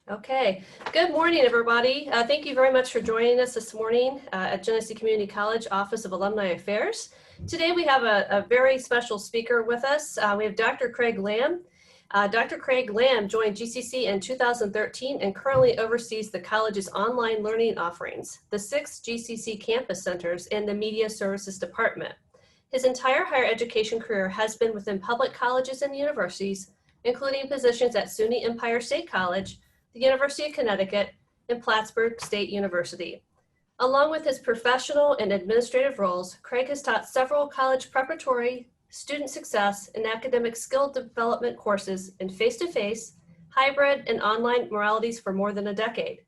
Okay, good morning, everybody. Thank you very much for joining us this morning at Genesee Community College Office of Alumni Affairs. Today we have a very special speaker with us. We have Dr. Craig Lamb. Dr. Craig Lamb joined GCC in 2013 and currently oversees the college's online learning offerings, the 6 GCC campus centers, and the Media Services Department. His entire higher education career has been within public colleges and universities, including positions at SUNY Empire State College, the University of Connecticut, and Plattsburgh State University. Along with his professional and administrative roles, Craig has taught several college preparatory, student success, and academic skill development courses in face-to-face, hybrid, and online moralities for more than a decade.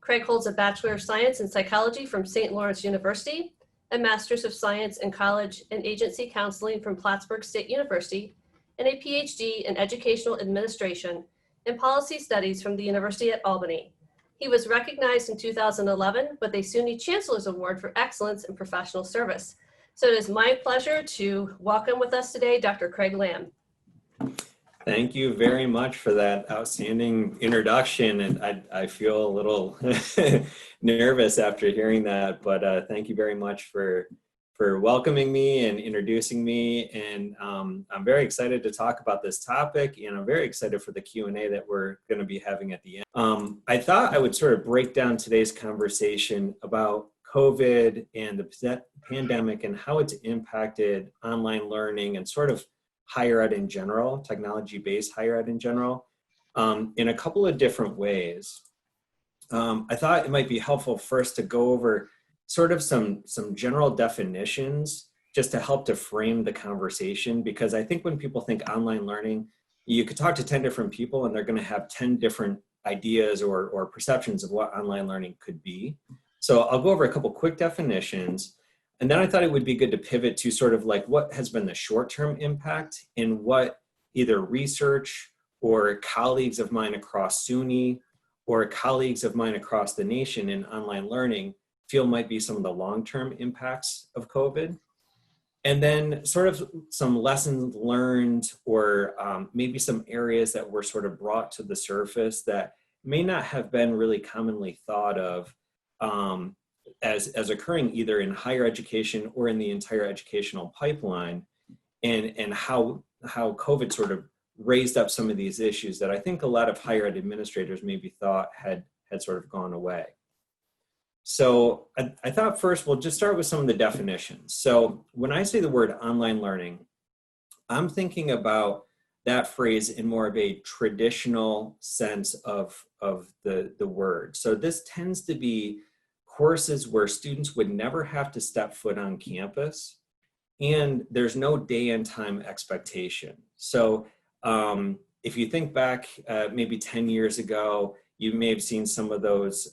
Craig holds a Bachelor of Science in Psychology from St. Lawrence University, a Master's of Science in College and Agency Counseling from Plattsburgh State University, and a PhD in Educational Administration and Policy Studies from the University at Albany. He was recognized in 2011 with a SUNY Chancellor's Award for Excellence in Professional Service. So it is my pleasure to welcome with us today Dr. Craig Lamb. Thank you very much for that outstanding introduction, and I feel a little nervous after hearing that, but thank you very much for welcoming me and introducing me, and I'm very excited to talk about this topic, and I'm very excited for the Q&A that we're going to be having at the end. I thought I would sort of break down today's conversation about COVID and the pandemic and how it's impacted online learning and sort of higher ed in general, technology-based higher ed in general, in a couple of different ways. I thought it might be helpful first to go over sort of some general definitions just to help to frame the conversation, because I think when people think online learning, you could talk to 10 different people and they're going to have 10 different ideas or perceptions of what online learning could be. So I'll go over a couple quick definitions, and then I thought it would be good to pivot to sort of like what has been the short-term impact and what either research or colleagues of mine across SUNY or colleagues of mine across the nation in online learning feel might be some of the long-term impacts of COVID. And then sort of some lessons learned or maybe some areas that were sort of brought to the surface that may not have been really commonly thought of as occurring either in higher education or in the entire educational pipeline, and how COVID sort of raised up some of these issues that I think a lot of higher ed administrators maybe thought had sort of gone away. So I thought first we'll just start with some of the definitions. So when I say the word online learning, I'm thinking about that phrase in more of a traditional sense of the word. So this tends to be courses where students would never have to step foot on campus, and there's no day and time expectation. So if you think back maybe 10 years ago, you may have seen some of those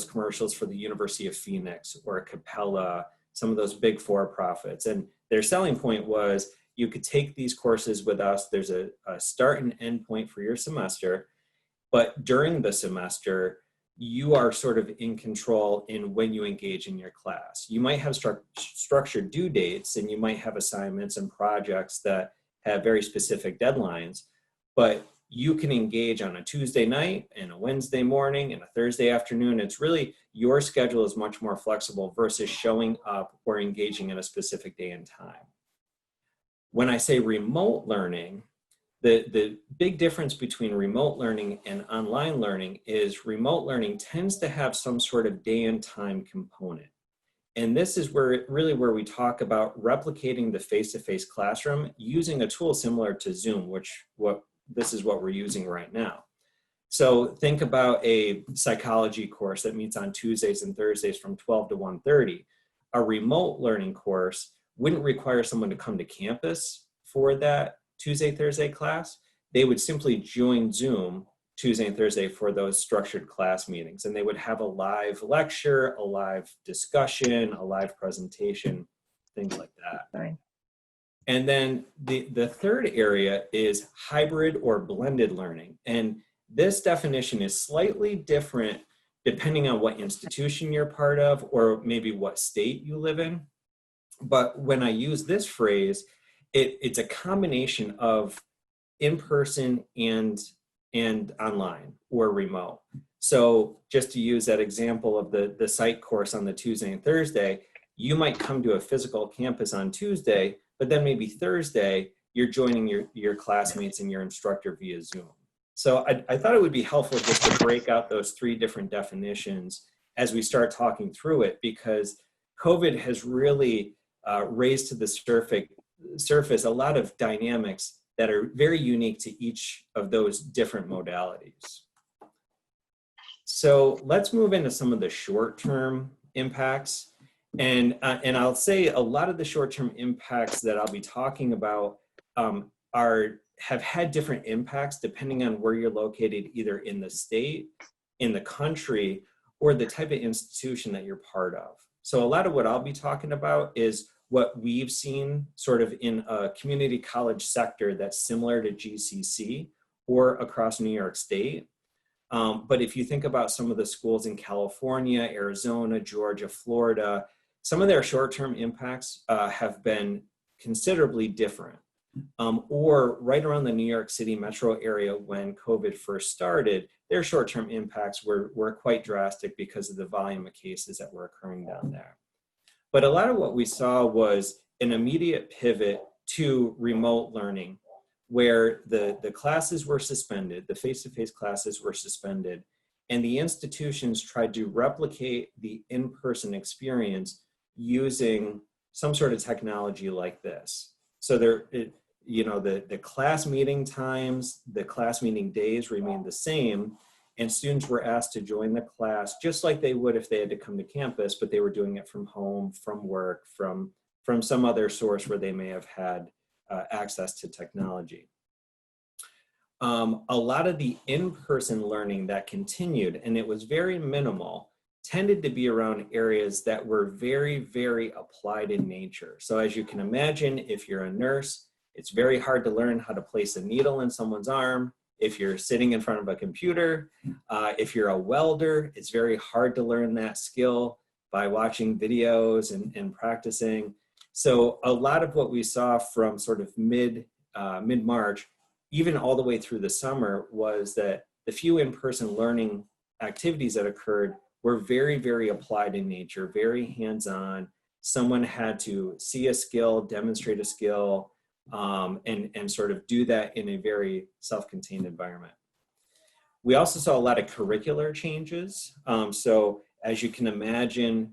commercials for the University of Phoenix or Capella, some of those big for-profits. And their selling point was you could take these courses with us. There's a start and end point for your semester, but during the semester, you are sort of in control in when you engage in your class. You might have structured due dates, and you might have assignments and projects that have very specific deadlines, but you can engage on a Tuesday night and a Wednesday morning and a Thursday afternoon. It's really, your schedule is much more flexible versus showing up or engaging in a specific day and time. When I say remote learning, the big difference between remote learning and online learning is remote learning tends to have some sort of day and time component. And this is where we talk about replicating the face-to-face classroom using a tool similar to Zoom, this is what we're using right now. So think about a psychology course that meets on Tuesdays and Thursdays from 12 to 1:30. A remote learning course wouldn't require someone to come to campus for that Tuesday, Thursday class. They would simply join Zoom Tuesday and Thursday for those structured class meetings. And they would have a live lecture, a live discussion, a live presentation, things like that. Sorry. And then the third area is hybrid or blended learning. And this definition is slightly different depending on what institution you're part of or maybe what state you live in. But when I use this phrase, it's a combination of in-person and and online or remote. So just to use that example of the psych course on the Tuesday and Thursday, you might come to a physical campus on Tuesday, but then maybe Thursday, you're joining your classmates and your instructor via Zoom. So I thought it would be helpful just to break out those three different definitions as we start talking through it, because COVID has really raised to the surface a lot of dynamics that are very unique to each of those different modalities. So let's move into some of the short-term impacts. And I'll say a lot of the short-term impacts that I'll be talking about have had different impacts depending on where you're located, either in the state, in the country, or the type of institution that you're part of. So a lot of what I'll be talking about is what we've seen sort of in a community college sector that's similar to GCC or across New York State. But if you think about some of the schools in California, Arizona, Georgia, Florida, some of their short-term impacts have been considerably different. Or right around the New York City metro area when COVID first started, their short-term impacts were quite drastic because of the volume of cases that were occurring down there. But a lot of what we saw was an immediate pivot to remote learning, where the classes were suspended, the face-to-face classes were suspended, and the institutions tried to replicate the in-person experience using some sort of technology like this. So the class meeting times, the class meeting days remained the same, and students were asked to join the class just like they would if they had to come to campus, but they were doing it from home, from work, from some other source where they may have had access to technology. A lot of the in-person learning that continued, and it was very minimal, tended to be around areas that were very, very applied in nature. So as you can imagine, if you're a nurse, it's very hard to learn how to place a needle in someone's arm. If you're sitting in front of a computer, if you're a welder, it's very hard to learn that skill by watching videos and practicing. So a lot of what we saw from sort of mid-March, even all the way through the summer, was that the few in-person learning activities that occurred were very, very applied in nature, very hands-on. Someone had to see a skill, demonstrate a skill, and sort of do that in a very self-contained environment. We also saw a lot of curricular changes. So as you can imagine,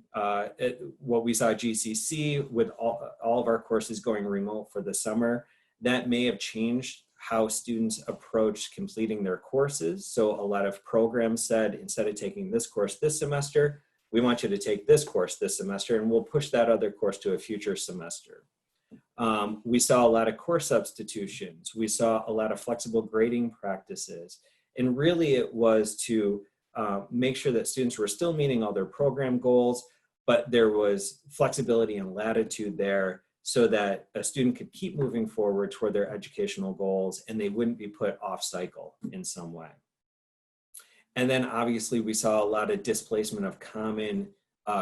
what we saw at GCC with all of our courses going remote for the summer, that may have changed how students approach completing their courses. So a lot of programs said, instead of taking this course this semester, we want you to take this course this semester, and we'll push that other course to a future semester. We saw a lot of course substitutions. We saw a lot of flexible grading practices. And really it was to make sure that students were still meeting all their program goals, but there was flexibility and latitude there so that a student could keep moving forward toward their educational goals and they wouldn't be put off cycle in some way. And then obviously we saw a lot of displacement of common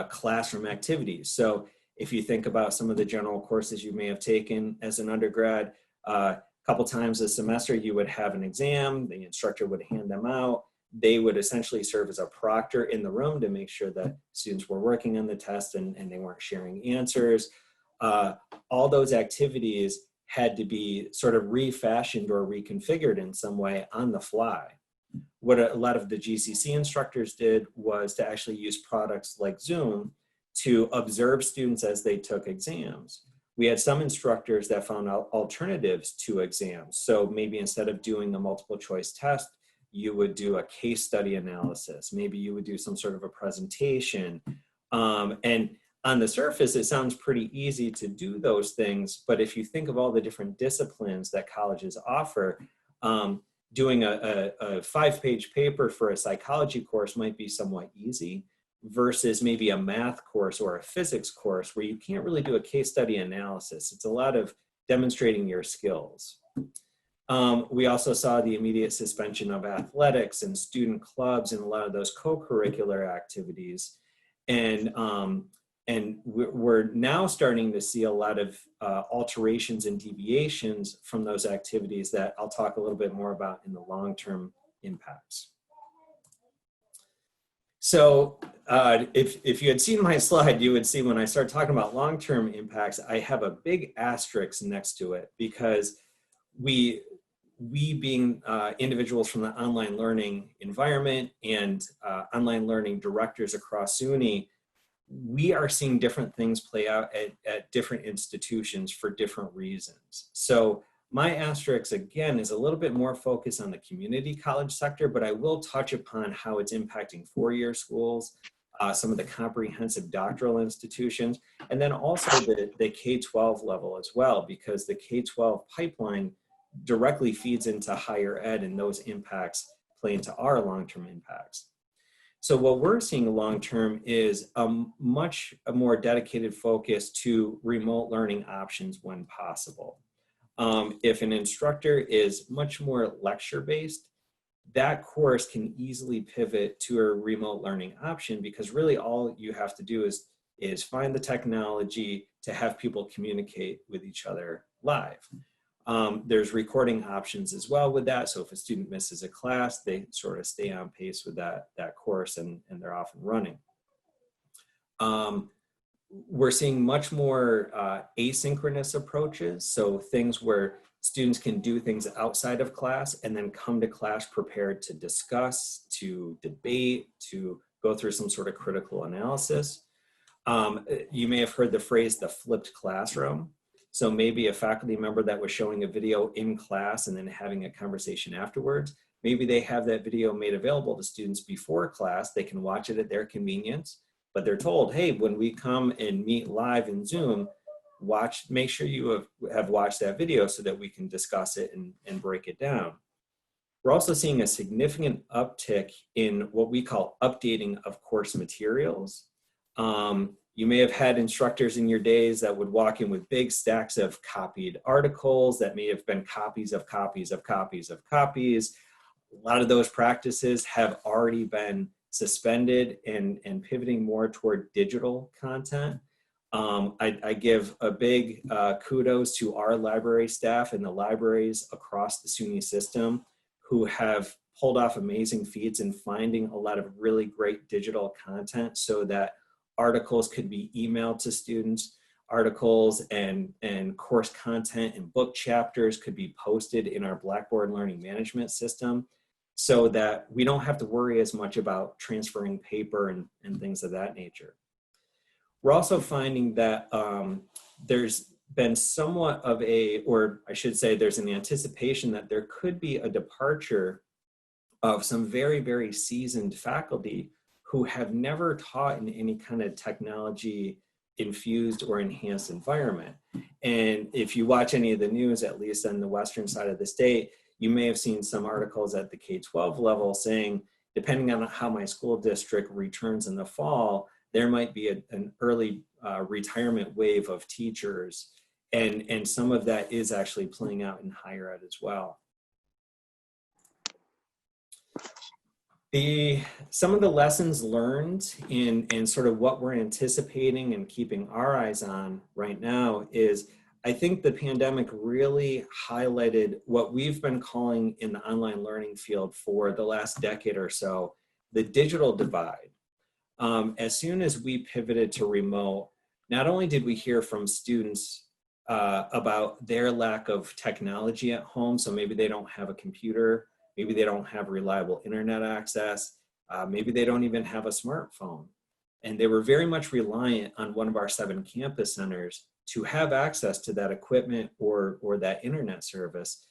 classroom activities. So if you think about some of the general courses you may have taken as an undergrad, a couple times a semester you would have an exam, the instructor would hand them out. They would essentially serve as a proctor in the room to make sure that students were working on the test and they weren't sharing answers. All those activities had to be sort of refashioned or reconfigured in some way on the fly. What a lot of the GCC instructors did was to actually use products like Zoom to observe students as they took exams. We had some instructors that found alternatives to exams. So maybe instead of doing a multiple choice test, you would do a case study analysis. Maybe you would do some sort of a presentation. And on the surface, it sounds pretty easy to do those things. But if you think of all the different disciplines that colleges offer, doing a 5-page paper for a psychology course might be somewhat easy versus maybe a math course or a physics course where you can't really do a case study analysis. It's a lot of demonstrating your skills. We also saw the immediate suspension of athletics and student clubs and a lot of those co-curricular activities. And we're now starting to see a lot of alterations and deviations from those activities that I'll talk a little bit more about in the long-term impacts. So if you had seen my slide, you would see when I start talking about long-term impacts, I have a big asterisk next to it, because we being individuals from the online learning environment and online learning directors across SUNY, we are seeing different things play out at different institutions for different reasons. So my asterisk, again, is a little bit more focused on the community college sector, but I will touch upon how it's impacting four-year schools, some of the comprehensive doctoral institutions, and then also the K-12 level as well, because the K-12 pipeline directly feeds into higher ed, and those impacts play into our long-term impacts. So what we're seeing long-term is a much more dedicated focus to remote learning options when possible. If an instructor is much more lecture-based, that course can easily pivot to a remote learning option, because really all you have to do is find the technology to have people communicate with each other live. There's recording options as well with that. So if a student misses a class, they sort of stay on pace with that course, and they're off and running. We're seeing much more asynchronous approaches. So things where students can do things outside of class and then come to class prepared to discuss, to debate, to go through some sort of critical analysis. You may have heard the phrase, the flipped classroom. So maybe a faculty member that was showing a video in class and then having a conversation afterwards, maybe they have that video made available to students before class. They can watch it at their convenience, but they're told, hey, when we come and meet live in Zoom, make sure you have watched that video so that we can discuss it and break it down. We're also seeing a significant uptick in what we call updating of course materials. You may have had instructors in your days that would walk in with big stacks of copied articles that may have been copies of copies of copies of copies. A lot of those practices have already been suspended and pivoting more toward digital content. I give a big kudos to our library staff and the libraries across the SUNY system who have pulled off amazing feats in finding a lot of really great digital content so that articles could be emailed to students, articles and course content and book chapters could be posted in our Blackboard learning management system so that we don't have to worry as much about transferring paper and things of that nature. We're also finding that there's been somewhat of or I should say there's an anticipation that there could be a departure of some very, very seasoned faculty who have never taught in any kind of technology infused or enhanced environment. And if you watch any of the news, at least on the western side of the state, you may have seen some articles at the K-12 level saying, depending on how my school district returns in the fall, there might be an early retirement wave of teachers. And some of that is actually playing out in higher ed as well. Some of the lessons learned in sort of what we're anticipating and keeping our eyes on right now is, I think the pandemic really highlighted what we've been calling in the online learning field for the last decade or so, the digital divide. As soon as we pivoted to remote, not only did we hear from students about their lack of technology at home, so maybe they don't have a computer, maybe they don't have reliable internet access, maybe they don't even have a smartphone. And they were very much reliant on one of our 7 campus centers to have access to that equipment or that internet service.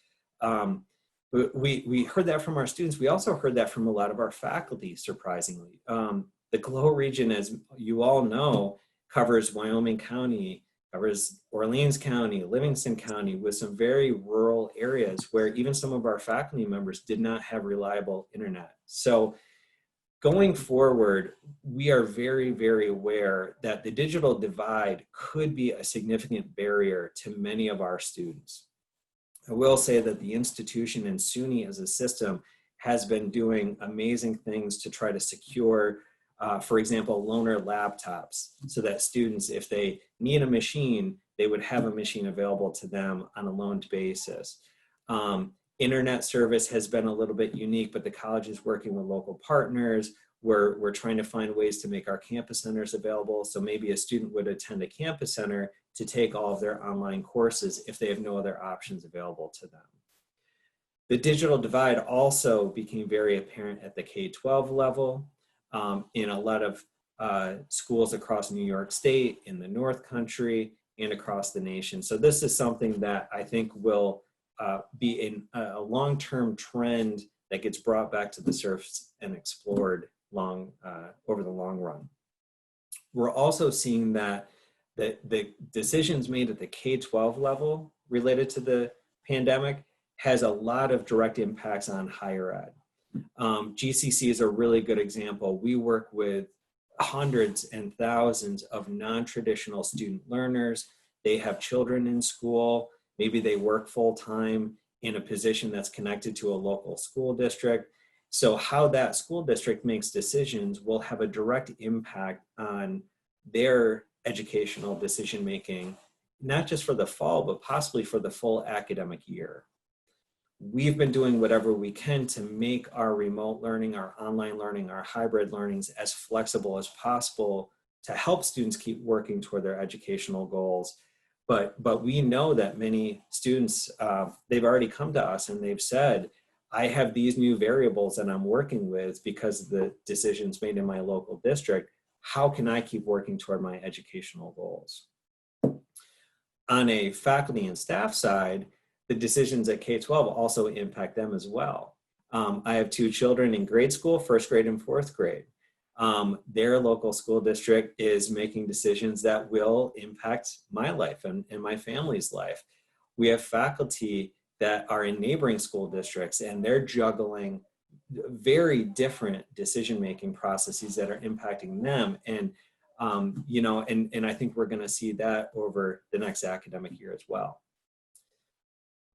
We heard that from our students. We also heard that from a lot of our faculty, surprisingly. The GLOW region, as you all know, covers Wyoming County, covers Orleans County, Livingston County, with some very rural areas where even some of our faculty members did not have reliable internet. So going forward, we are very, very aware that the digital divide could be a significant barrier to many of our students. I will say that the institution and SUNY as a system has been doing amazing things to try to secure for example, loaner laptops, so that students, if they need a machine, they would have a machine available to them on a loaned basis. Internet service has been a little bit unique, but the college is working with local partners. We're trying to find ways to make our campus centers available. So maybe a student would attend a campus center to take all of their online courses if they have no other options available to them. The digital divide also became very apparent at the K-12 level in a lot of schools across New York State, in the North Country, and across the nation. So this is something that I think will be a long-term trend that gets brought back to the surface and explored over the long run. We're also seeing that the decisions made at the K-12 level related to the pandemic has a lot of direct impacts on higher ed. GCC is a really good example. We work with hundreds and thousands of non-traditional student learners. They have children in school. Maybe they work full-time in a position that's connected to a local school district. So how that school district makes decisions will have a direct impact on their educational decision-making, not just for the fall, but possibly for the full academic year. We've been doing whatever we can to make our remote learning, our online learning, our hybrid learnings as flexible as possible to help students keep working toward their educational goals. But we know that many students, they've already come to us and they've said, I have these new variables that I'm working with because of the decisions made in my local district. How can I keep working toward my educational goals? On a faculty and staff side, the decisions at K-12 also impact them as well. I have two children in grade school, first grade and fourth grade. Their local school district is making decisions that will impact my life and my family's life. We have faculty that are in neighboring school districts and they're juggling very different decision-making processes that are impacting them. And, and I think we're gonna see that over the next academic year as well.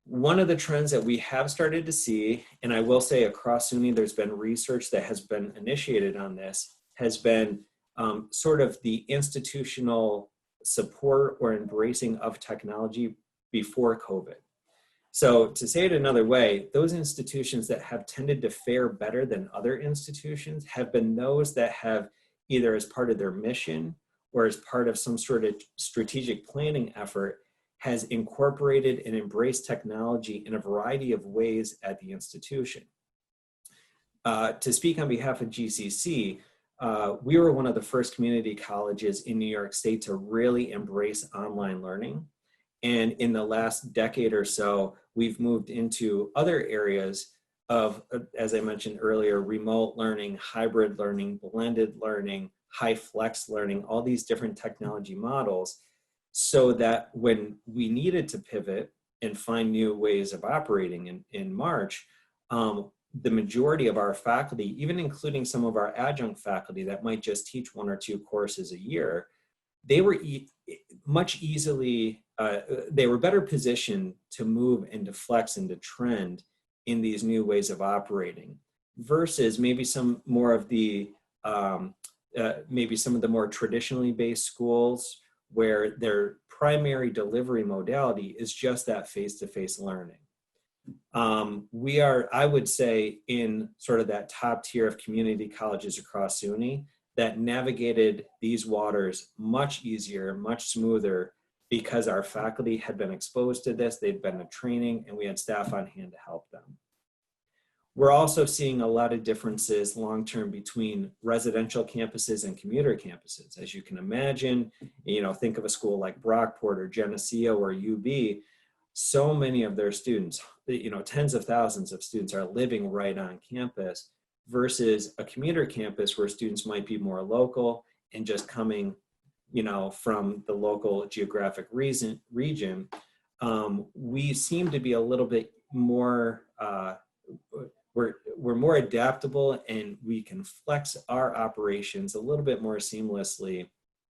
One of the trends that we have started to see, and I will say across SUNY, there's been research that has been initiated on this, has been sort of the institutional support or embracing of technology before COVID. So to say it another way, those institutions that have tended to fare better than other institutions have been those that have either as part of their mission or as part of some sort of strategic planning effort has incorporated and embraced technology in a variety of ways at the institution. To speak on behalf of GCC, we were one of the first community colleges in New York State to really embrace online learning. And in the last decade or so, we've moved into other areas of, as I mentioned earlier, remote learning, hybrid learning, blended learning, high flex learning, all these different technology models, so that when we needed to pivot and find new ways of operating in March, the majority of our faculty, even including some of our adjunct faculty that might just teach one or two courses a year, they were they were better positioned to move and to flex and to trend in these new ways of operating versus maybe some more of the, maybe some of the more traditionally based schools where their primary delivery modality is just that face-to-face learning. We are, I would say, in sort of that top tier of community colleges across SUNY that navigated these waters much easier, much smoother, because our faculty had been exposed to this, they'd been to training, and we had staff on hand to help them. We're also seeing a lot of differences long-term between residential campuses and commuter campuses. As you can imagine, think of a school like Proctored or Geneseo or UB, so many of their students, tens of thousands of students are living right on campus versus a commuter campus where students might be more local and just coming, from the local geographic region. We seem to be a little bit more, we're more adaptable and we can flex our operations a little bit more seamlessly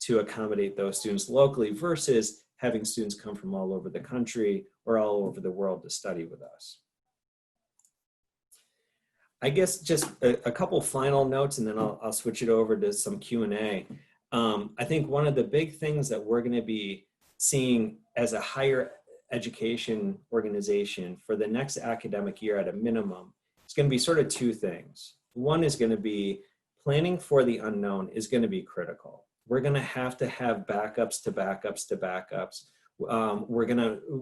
to accommodate those students locally versus having students come from all over the country or all over the world to study with us. I guess just a couple final notes and then I'll switch it over to some Q&A. I think one of the big things that we're going to be seeing as a higher education organization for the next academic year at a minimum, it's going to be sort of two things. One is going to be planning for the unknown is going to be critical. We're going to have backups to backups to backups.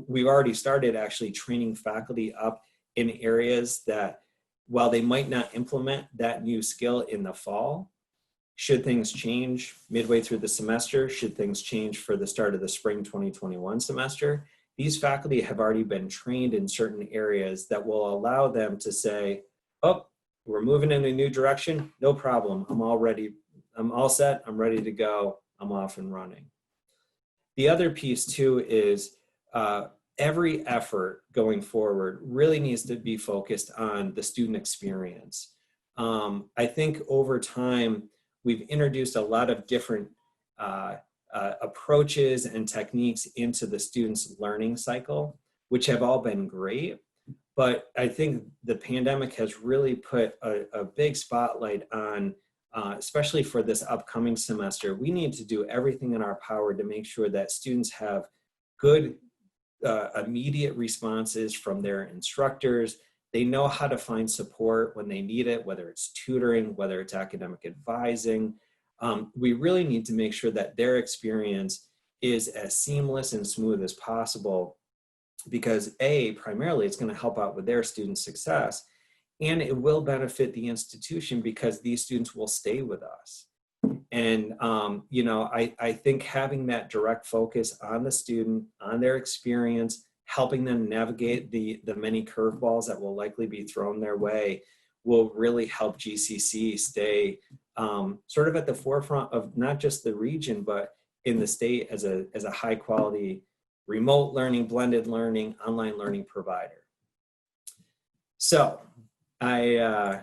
We've already started actually training faculty up in areas that, while they might not implement that new skill in the fall, should things change midway through the semester, should things change for the start of the spring 2021 semester, these faculty have already been trained in certain areas that will allow them to say, oh, we're moving in a new direction, no problem, I'm all ready, I'm all set, I'm ready to go, I'm off and running. The other piece too is every effort going forward really needs to be focused on the student experience. I think over time, we've introduced a lot of different approaches and techniques into the student's learning cycle, which have all been great. But I think the pandemic has really put a big spotlight on, especially for this upcoming semester, we need to do everything in our power to make sure that students have good immediate responses from their instructors. They know how to find support when they need it, whether it's tutoring, whether it's academic advising. We really need to make sure that their experience is as seamless and smooth as possible, because primarily it's going to help out with their student success, and it will benefit the institution because these students will stay with us. And I think having that direct focus on the student, on their experience, helping them navigate the many curveballs that will likely be thrown their way, will really help GCC stay sort of at the forefront of not just the region, but in the state as a high quality remote learning, blended learning, online learning provider. So I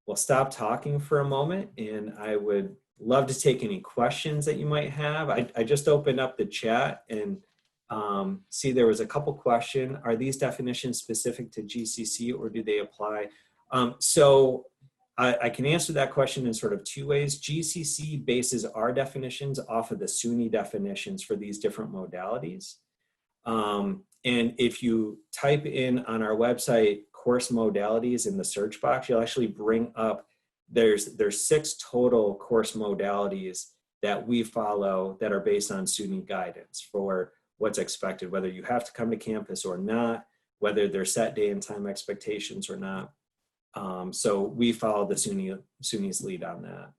will stop talking for a moment, and I would love to take any questions that you might have. I just opened up the chat and see there was a couple questions. Are these definitions specific to GCC or do they apply? So I can answer that question in sort of two ways. GCC bases our definitions off of the SUNY definitions for these different modalities. And if you type in on our website course modalities in the search box, you'll actually bring up, there's 6 total course modalities that we follow that are based on SUNY guidance for what's expected, whether you have to come to campus or not, whether there's set day and time expectations or not. So we follow the SUNY's lead on that.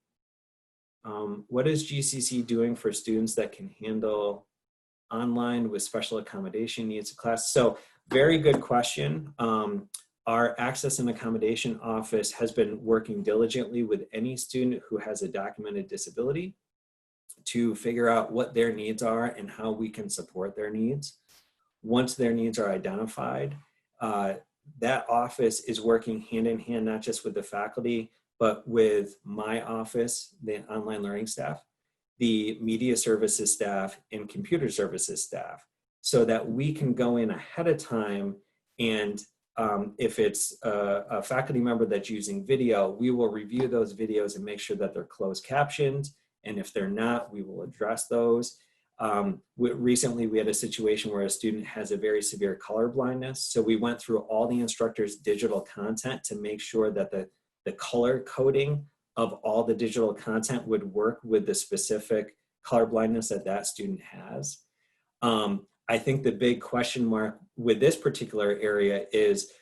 What is GCC doing for students that can handle online with special accommodation needs of class? So very good question. Our Access and Accommodation Office has been working diligently with any student who has a documented disability to figure out what their needs are and how we can support their needs. Once their needs are identified, that office is working hand in hand, not just with the faculty, but with my office, the online learning staff, the media services staff, and computer services staff, so that we can go in ahead of time, and if it's a faculty member that's using video, we will review those videos and make sure that they're closed captioned, and if they're not, we will address those. Recently, we had a situation where a student has a very severe color blindness, so we went through all the instructors' digital content to make sure that the color coding of all the digital content would work with the specific color blindness that that student has. I think the big question mark with this particular area is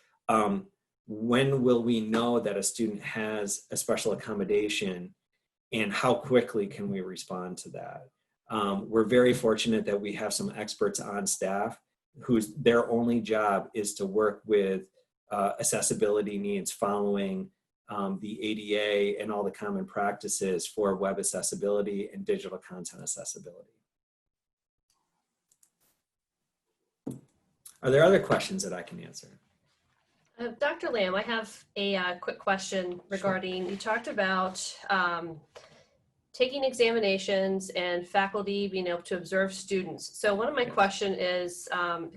when will we know that a student has a special accommodation, and how quickly can we respond to that? We're very fortunate that we have some experts on staff whose their only job is to work with accessibility needs following the ADA and all the common practices for web accessibility and digital content accessibility. Are there other questions that I can answer? Dr. Lamb, I have a quick question regarding, you talked about taking examinations and faculty being able to observe students. So one of my question is,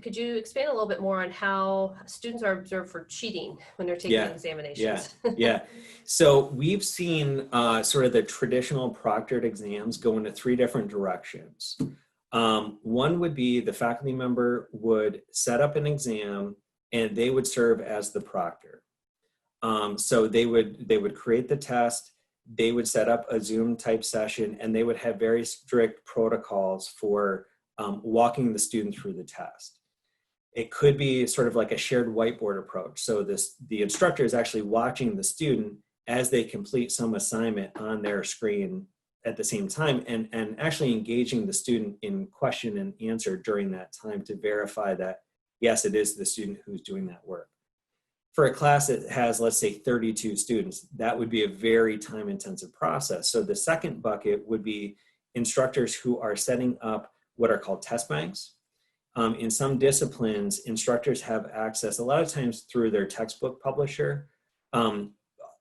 could you expand a little bit more on how students are observed for cheating when they're taking examinations? Yeah. So we've seen sort of the traditional proctored exams go into 3 different directions. One would be the faculty member would set up an exam and they would serve as the proctor. So they would create the test, they would set up a Zoom type session, and they would have very strict protocols for walking the student through the test. It could be sort of like a shared whiteboard approach. So the instructor is actually watching the student as they complete some assignment on their screen at the same time, and actually engaging the student in question and answer during that time to verify that, yes, it is the student who's doing that work. For a class that has, let's say, 32 students, that would be a very time-intensive process. So the second bucket would be instructors who are setting up what are called test banks. In some disciplines, instructors have access, a lot of times through their textbook publisher,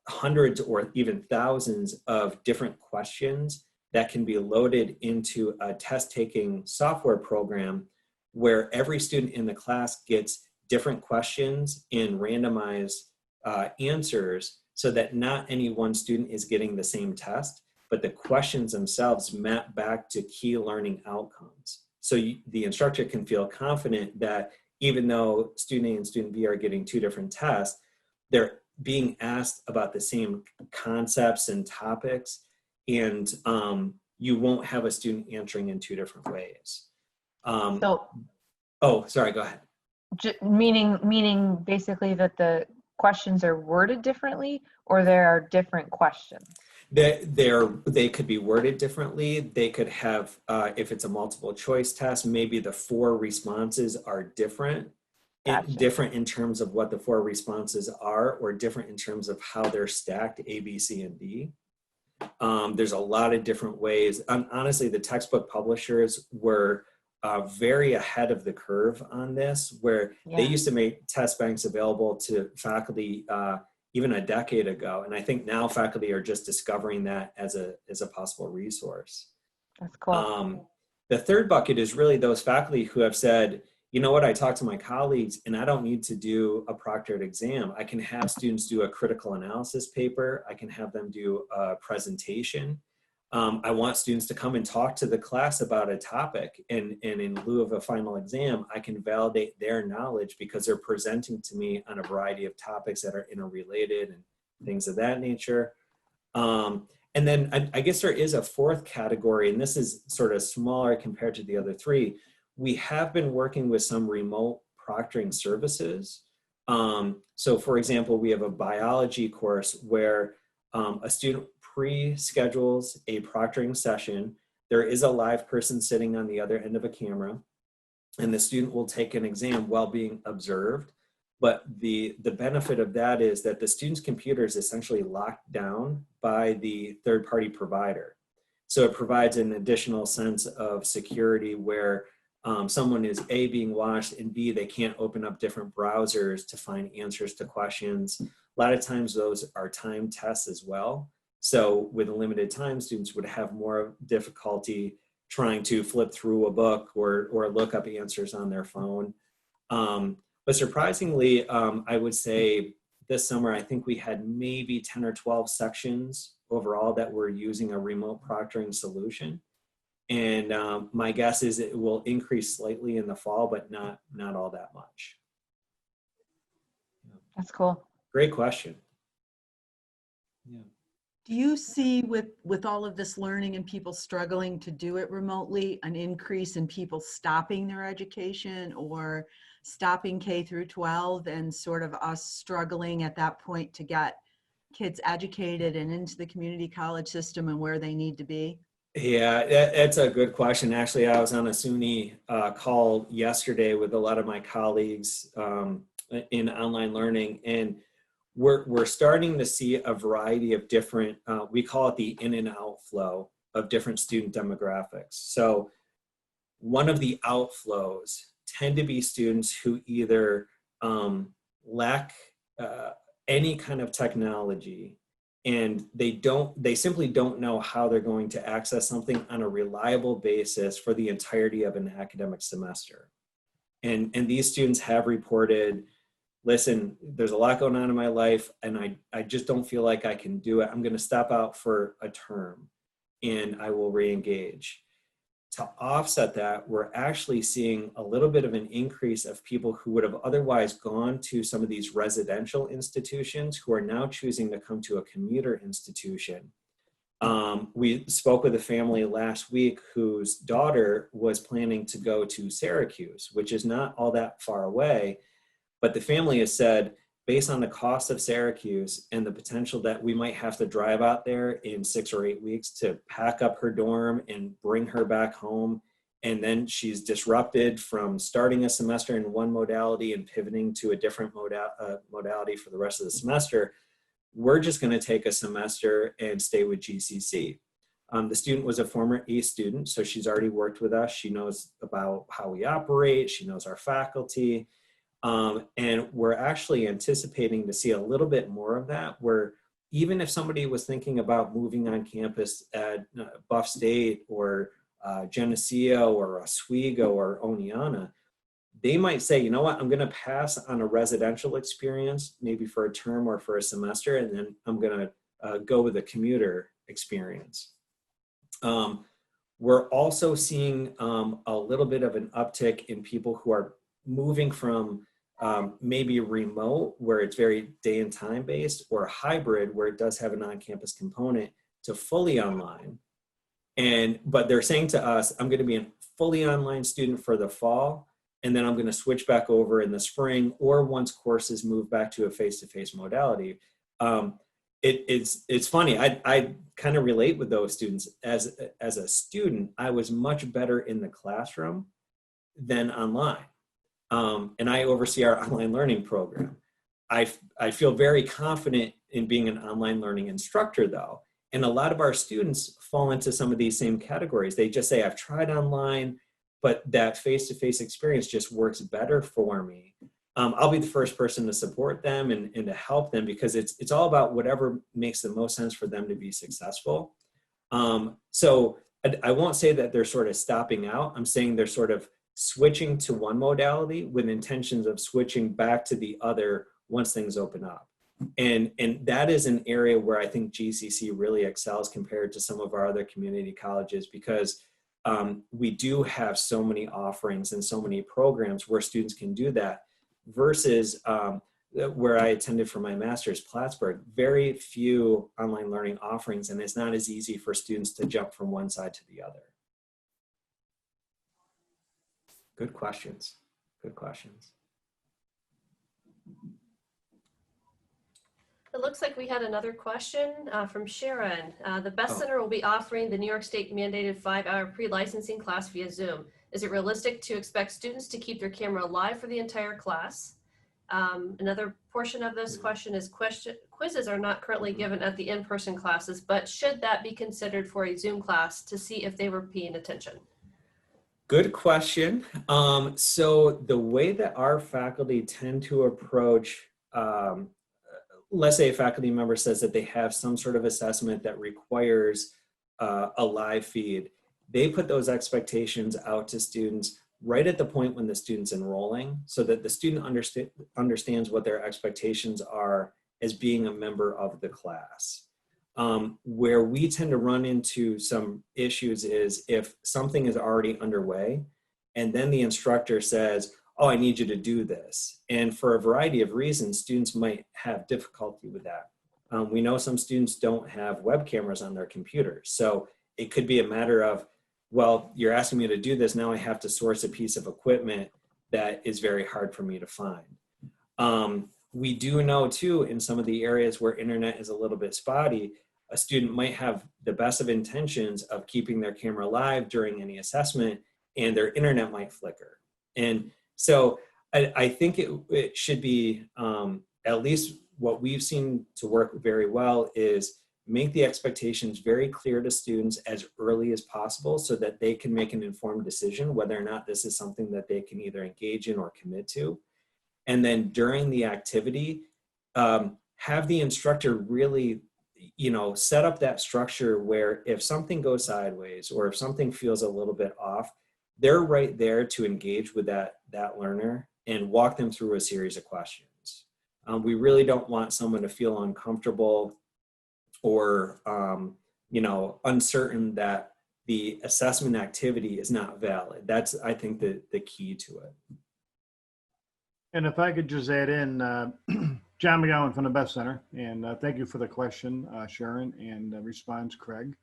hundreds or even thousands of different questions that can be loaded into a test-taking software program where every student in the class gets different questions in randomized answers, so that not any one student is getting the same test, but the questions themselves map back to key learning outcomes. So the instructor can feel confident that even though student A and student B are getting two different tests, they're being asked about the same concepts and topics, and you won't have a student answering in two different ways. Oh, sorry, go ahead. Meaning basically that the questions are worded differently, or there are different questions? They could be worded differently. They could have, if it's a multiple choice test, maybe the 4 responses are different. Gotcha. Different in terms of what the 4 responses are, or different in terms of how they're stacked, A, B, C, and D. There's a lot of different ways. Honestly, the textbook publishers were very ahead of the curve on this, where they used to make test banks available to faculty even a decade ago. And I think now faculty are just discovering that as a possible resource. That's cool. The third bucket is really those faculty who have said, you know what, I talk to my colleagues and I don't need to do a proctored exam. I can have students do a critical analysis paper. I can have them do a presentation. I want students to come and talk to the class about a topic, and in lieu of a final exam, I can validate their knowledge because they're presenting to me on a variety of topics that are interrelated and things of that nature. And then I guess there is a fourth category, and this is sort of smaller compared to the other 3. We have been working with some remote proctoring services. So for example, we have a biology course where a student pre-schedules a proctoring session. There is a live person sitting on the other end of a camera, and the student will take an exam while being observed. But the benefit of that is that the student's computer is essentially locked down by the third-party provider. So it provides an additional sense of security where someone is A, being watched, and B, they can't open up different browsers to find answers to questions. A lot of times those are timed tests as well. So with a limited time, students would have more difficulty trying to flip through a book or look up answers on their phone. But surprisingly, I would say this summer, I think we had maybe 10 or 12 sections overall that were using a remote proctoring solution. And my guess is it will increase slightly in the fall, but not all that much. That's cool. Great question. Yeah. Do you see with all of this learning and people struggling to do it remotely, an increase in people stopping their education or stopping K through 12, and sort of us struggling at that point to get kids educated and into the community college system and where they need to be? Yeah, that's a good question. Actually, I was on a SUNY call yesterday with a lot of my colleagues in online learning, and we're starting to see a variety of different, we call it the in and out flow of different student demographics. So one of the outflows tend to be students who either lack any kind of technology, and they simply don't know how they're going to access something on a reliable basis for the entirety of an academic semester. And these students have reported, listen, there's a lot going on in my life and I just don't feel like I can do it. I'm going to stop out for a term and I will re-engage. to offset that, we're actually seeing a little bit of an increase of people who would have otherwise gone to some of these residential institutions who are now choosing to come to a commuter institution. We spoke with a family last week whose daughter was planning to go to Syracuse, which is not all that far away, but the family has said, based on the cost of Syracuse and the potential that we might have to drive out there in 6 or 8 weeks to pack up her dorm and bring her back home, and then she's disrupted from starting a semester in one modality and pivoting to a different modality for the rest of the semester, we're just going to take a semester and stay with GCC. The student was a former ACE student, so she's already worked with us. She knows about how we operate. She knows our faculty. And we're actually anticipating to see a little bit more of that, where even if somebody was thinking about moving on campus at Buff State or Geneseo or Oswego or Oneonta, they might say, you know what, I'm going to pass on a residential experience, maybe for a term or for a semester, and then I'm going to go with a commuter experience. We're also seeing a little bit of an uptick in people who are moving from maybe remote, where it's very day and time based, or hybrid, where it does have an on-campus component, to fully online. But they're saying to us, I'm going to be a fully online student for the fall, and then I'm going to switch back over in the spring, or once courses move back to a face-to-face modality. It's funny, I kind of relate with those students. As a student, I was much better in the classroom than online. And I oversee our online learning program. I feel very confident in being an online learning instructor, though. And a lot of our students fall into some of these same categories. They just say, I've tried online, but that face-to-face experience just works better for me. I'll be the first person to support them and to help them, because it's all about whatever makes the most sense for them to be successful. So I won't say that they're sort of stopping out. I'm saying they're sort of switching to one modality with intentions of switching back to the other once things open up. And that is an area where I think GCC really excels compared to some of our other community colleges, because we do have so many offerings and so many programs where students can do that, versus where I attended for my master's, Plattsburgh, very few online learning offerings, and it's not as easy for students to jump from one side to the other. Good questions. Good questions. It looks like we had another question from Sharon. The Best Center will be offering the New York State mandated 5-hour pre-licensing class via Zoom. Is it realistic to expect students to keep their camera live for the entire class? Another portion of this question is quizzes are not currently given at the in-person classes, but should that be considered for a Zoom class to see if they were paying attention? Good question. So the way that our faculty tend to approach, let's say a faculty member says that they have some sort of assessment that requires a live feed, they put those expectations out to students right at the point when the student's enrolling, so that the student understands what their expectations are as being a member of the class. Where we tend to run into some issues is if something is already underway and then the instructor says, oh, I need you to do this. And for a variety of reasons, students might have difficulty with that. We know some students don't have web cameras on their computers. So it could be a matter of, well, you're asking me to do this, now I have to source a piece of equipment that is very hard for me to find. We do know too, in some of the areas where internet is a little bit spotty, a student might have the best of intentions of keeping their camera live during any assessment, and their internet might flicker. And so I think it should be, at least what we've seen to work very well, is make the expectations very clear to students as early as possible so that they can make an informed decision whether or not this is something that they can either engage in or commit to. And then during the activity, have the instructor really, set up that structure where if something goes sideways or if something feels a little bit off, they're right there to engage with that learner and walk them through a series of questions. We really don't want someone to feel uncomfortable or, uncertain that the assessment activity is not valid. That's, I think, the key to it. And if I could just add in, John McGowan from the Best Center, and thank you for the question, Sharon, and response, Craig.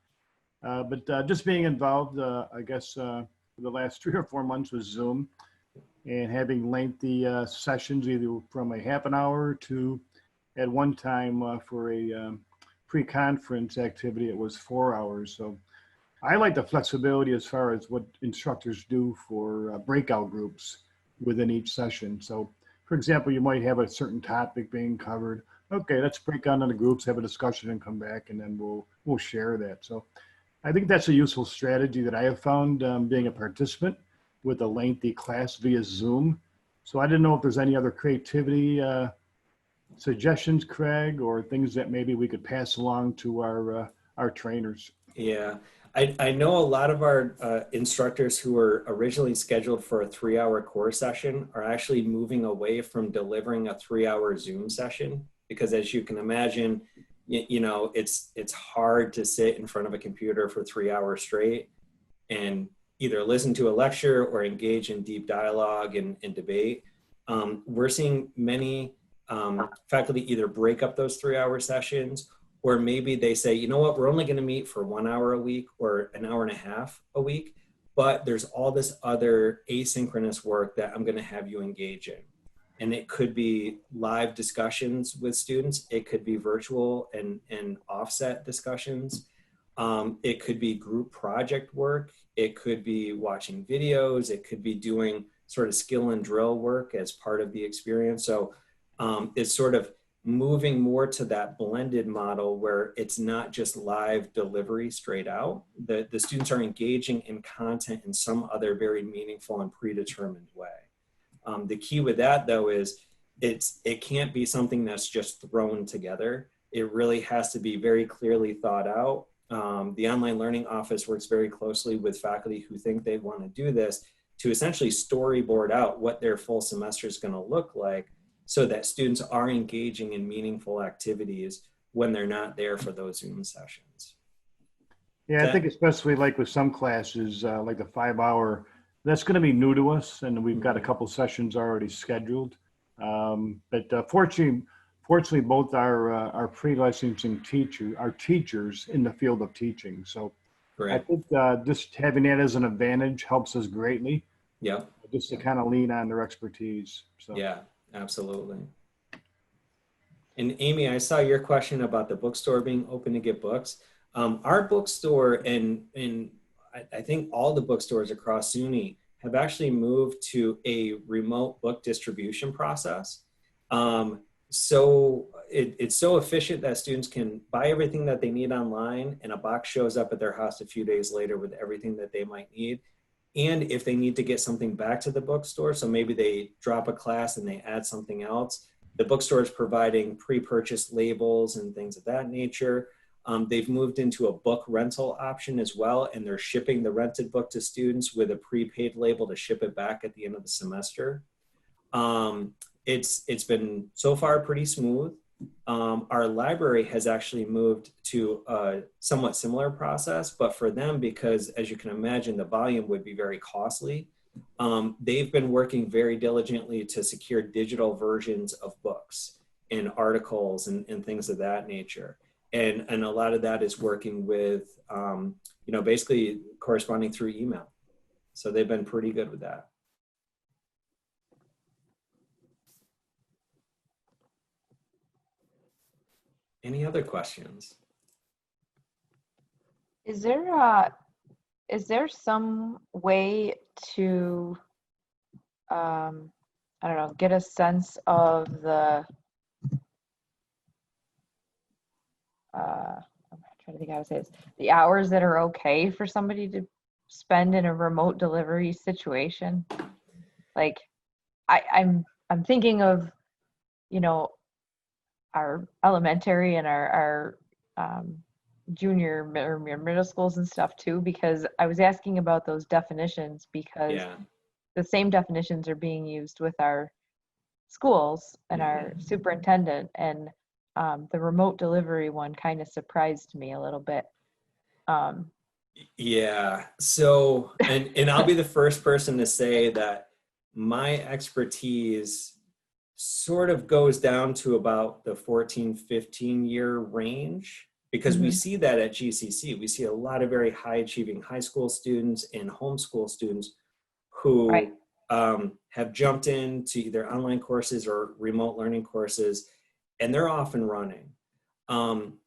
But just being involved, I guess, for the last 3 or 4 months with Zoom and having lengthy sessions, either from a half an hour to at one time for a pre-conference activity, it was 4 hours. So I like the flexibility as far as what instructors do for breakout groups within each session. So for example, you might have a certain topic being covered. Okay, let's break down into groups, have a discussion and come back, and then we'll share that. So I think that's a useful strategy that I have found being a participant with a lengthy class via Zoom. So I didn't know if there's any other creativity suggestions, Craig, or things that maybe we could pass along to our trainers. Yeah, I know a lot of our instructors who were originally scheduled for a 3-hour core session are actually moving away from delivering a 3-hour Zoom session, because as you can imagine, you know, it's hard to sit in front of a computer for 3 hours straight and either listen to a lecture or engage in deep dialogue and debate. We're seeing many faculty either break up those 3-hour sessions, or maybe they say, you know what, we're only going to meet for 1 hour a week or an hour and a half a week, but there's all this other asynchronous work that I'm going to have you engage in. And it could be live discussions with students. It could be virtual and offset discussions. It could be group project work. It could be watching videos. It could be doing sort of skill and drill work as part of the experience. So it's sort of moving more to that blended model where it's not just live delivery straight out. The students are engaging in content in some other very meaningful and predetermined way. The key with that, though, is it can't be something that's just thrown together. It really has to be very clearly thought out. The Online Learning Office works very closely with faculty who think they want to do this to essentially storyboard out what their full semester is going to look like, so that students are engaging in meaningful activities when they're not there for those Zoom sessions. Yeah, I think especially like with some classes, like the 5-hour, that's going to be new to us, and we've got a couple sessions already scheduled. But fortunately, both our pre-licensing teachers in the field of teaching. So Great. I think just having that as an advantage helps us greatly. Yeah. Just to kind of lean on their expertise. So. Yeah, absolutely. And Amy, I saw your question about the bookstore being open to get books. Our bookstore and I think all the bookstores across SUNY have actually moved to a remote book distribution process. So it's so efficient that students can buy everything that they need online, and a box shows up at their house a few days later with everything that they might need. And if they need to get something back to the bookstore, so maybe they drop a class and they add something else, the bookstore is providing pre-purchased labels and things of that nature. They've moved into a book rental option as well, and they're shipping the rented book to students with a prepaid label to ship it back at the end of the semester. It's been so far pretty smooth. Our library has actually moved to a somewhat similar process, but for them, because as you can imagine, the volume would be very costly. They've been working very diligently to secure digital versions of books and articles and things of that nature. And a lot of that is working with, basically corresponding through email. So they've been pretty good with that. Any other questions? Is there some way to, I don't know, get a sense of the, I'm trying to think how to say this, the hours that are okay for somebody to spend in a remote delivery situation? Like, I'm thinking of, our elementary and our junior or middle schools and stuff too, because I was asking about those definitions because Yeah. the same definitions are being used with our schools and our superintendent, and the remote delivery one kind of surprised me a little bit. Yeah. So, and I'll be the first person to say that my expertise sort of goes down to about the 14, 15-year range, because we Mhm. see that at GCC. We see a lot of very high achieving high school students and homeschool students Right. who have jumped into either online courses or remote learning courses, and they're off and running.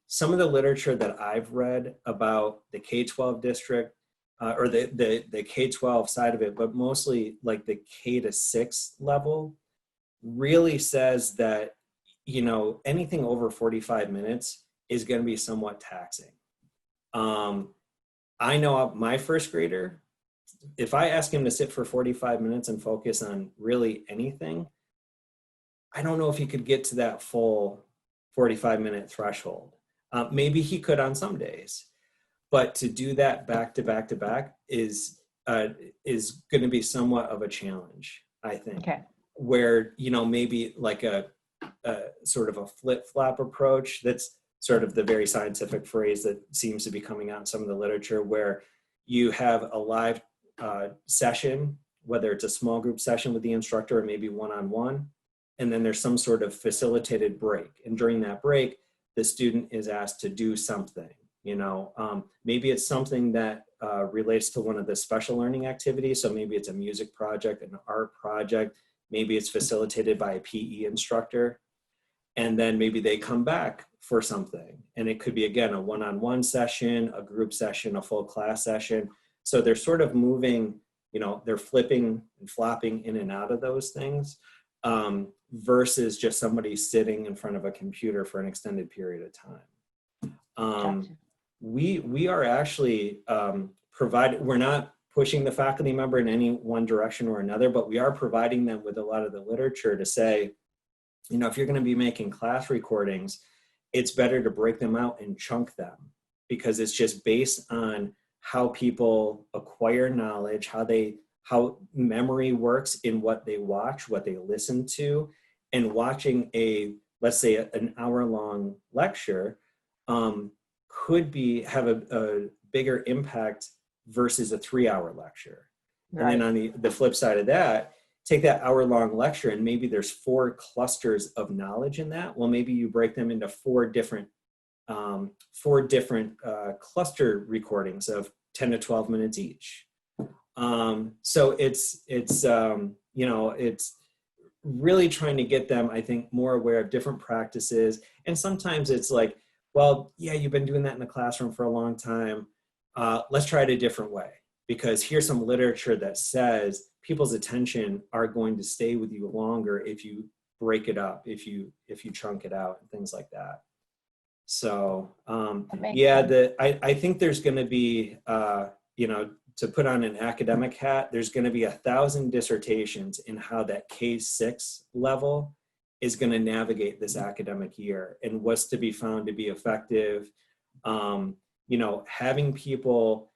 Some of the literature that I've read about the K-12 district, or the K-12 side of it, but mostly like the K-6 level, really says that, you know, anything over 45 minutes is going to be somewhat taxing. I know my first grader, if I ask him to sit for 45 minutes and focus on really anything, I don't know if he could get to that full 45-minute threshold. Maybe he could on some days, but to do that back to back to back is going to be somewhat of a challenge, I think. Okay. Where, you know, maybe like a sort of a flip-flop approach, that's sort of the very scientific phrase that seems to be coming out in some of the literature, where you have a live session, whether it's a small group session with the instructor or maybe one-on-one, and then there's some sort of facilitated break. And during that break, the student is asked to do something, you know, maybe it's something that relates to one of the special learning activities. So maybe it's a music project, an art project, maybe it's facilitated by a PE instructor. And then maybe they come back for something. And it could be, again, a one-on-one session, a group session, a full class session. So they're sort of moving, you know, they're flipping and flopping in and out of those things, versus just somebody sitting in front of a computer for an extended period of time. Gotcha. We are actually we're not pushing the faculty member in any one direction or another, but we are providing them with a lot of the literature to say, you know, if you're going to be making class recordings, it's better to break them out and chunk them, because it's just based on how people acquire knowledge, how memory works in what they watch, what they listen to. And watching let's say an hour-long lecture could have a bigger impact versus a 3-hour lecture. Right. And then on the flip side of that, take that hour-long lecture and maybe there's 4 clusters of knowledge in that. Well, maybe you break them into 4 different cluster recordings of 10 to 12 minutes each. So it's you know, it's really trying to get them, I think, more aware of different practices. And sometimes it's like, well, yeah, you've been doing that in the classroom for a long time. Let's try it a different way, because here's some literature that says people's attention are going to stay with you longer if you break it up, if you chunk it out, and things like that. So yeah, sense. I think there's going to be, you know, to put on an academic hat, there's going to be 1,000 dissertations in how that K-6 level is going to navigate this academic year and what's to be found to be effective. You know, having people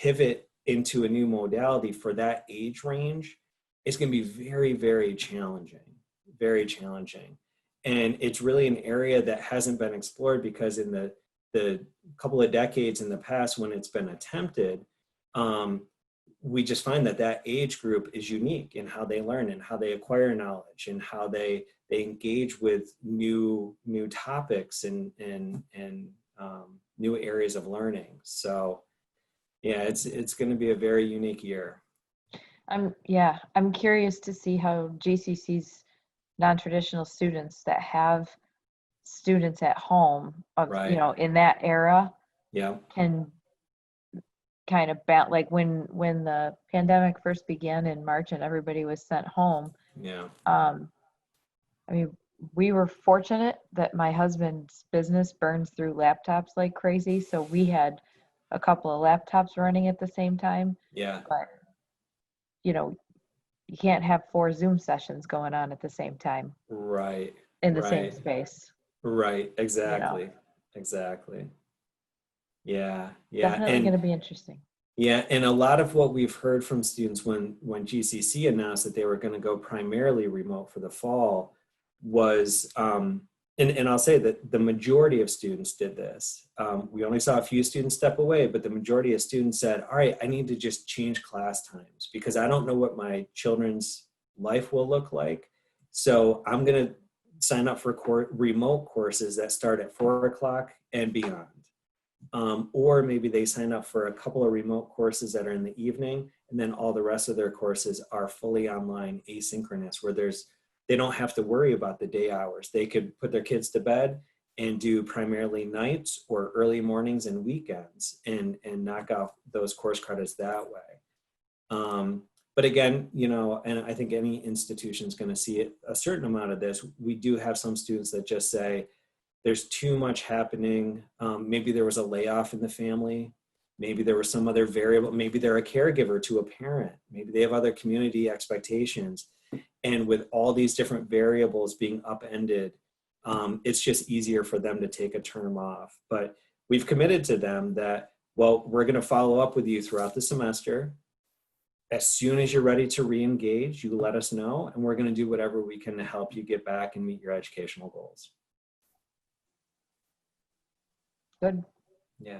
pivot into a new modality for that age range is going to be very, very challenging, very challenging. And it's really an area that hasn't been explored, because in the couple of decades in the past when it's been attempted, we just find that age group is unique in how they learn and how they acquire knowledge and how they engage with new topics and new areas of learning. So yeah, it's going to be a very unique year. I'm curious to see how GCC's non-traditional students that have students at home of, Right. you know, in that era Yeah. can kind of like when the pandemic first began in March and everybody was sent home. Yeah. I mean, we were fortunate that my husband's business burns through laptops like crazy, so we had a couple of laptops running at the same time. Yeah. But you know, you can't have 4 Zoom sessions going on at the same time Right. in the Right. same space. Right. Exactly. You know. Exactly. Yeah. Yeah. Definitely going to be interesting. Yeah, and a lot of what we've heard from students when GCC announced that they were going to go primarily remote for the fall was, and and I'll say that the majority of students did this. We only saw a few students step away, but the majority of students said, all right, I need to just change class times because I don't know what my children's life will look like. So I'm going to sign up for remote courses that start at 4 o'clock and beyond. Or maybe they sign up for a couple of remote courses that are in the evening, and then all the rest of their courses are fully online, asynchronous, where they don't have to worry about the day hours. They could put their kids to bed and do primarily nights or early mornings and weekends and knock off those course credits that way. But again, you know, and I think any institution is going to see a certain amount of this. We do have some students that just say, there's too much happening. Maybe there was a layoff in the family. Maybe there was some other variable. Maybe they're a caregiver to a parent. Maybe they have other community expectations. And with all these different variables being upended, it's just easier for them to take a term off. But we've committed to them that, well, we're going to follow up with you throughout the semester. As soon as you're ready to re-engage, you let us know, and we're going to do whatever we can to help you get back and meet your educational goals. Good. Yeah.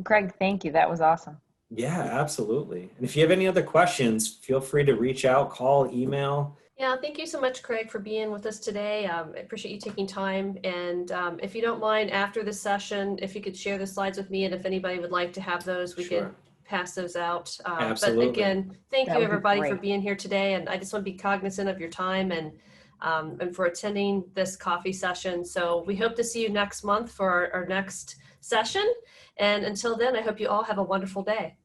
Craig, thank you. That was awesome. Yeah, absolutely. And if you have any other questions, feel free to reach out, call, email. Yeah, thank you so much, Craig, for being with us today. I appreciate you taking time. And if you don't mind, after this session, if you could share the slides with me, and if anybody would like to have those, we Sure. could pass those out. Absolutely. But again, thank That you would be everybody for great. being here today. And I just want to be cognizant of your time and for attending this coffee session. So we hope to see you next month for our next session. And until then, I hope you all have a wonderful day.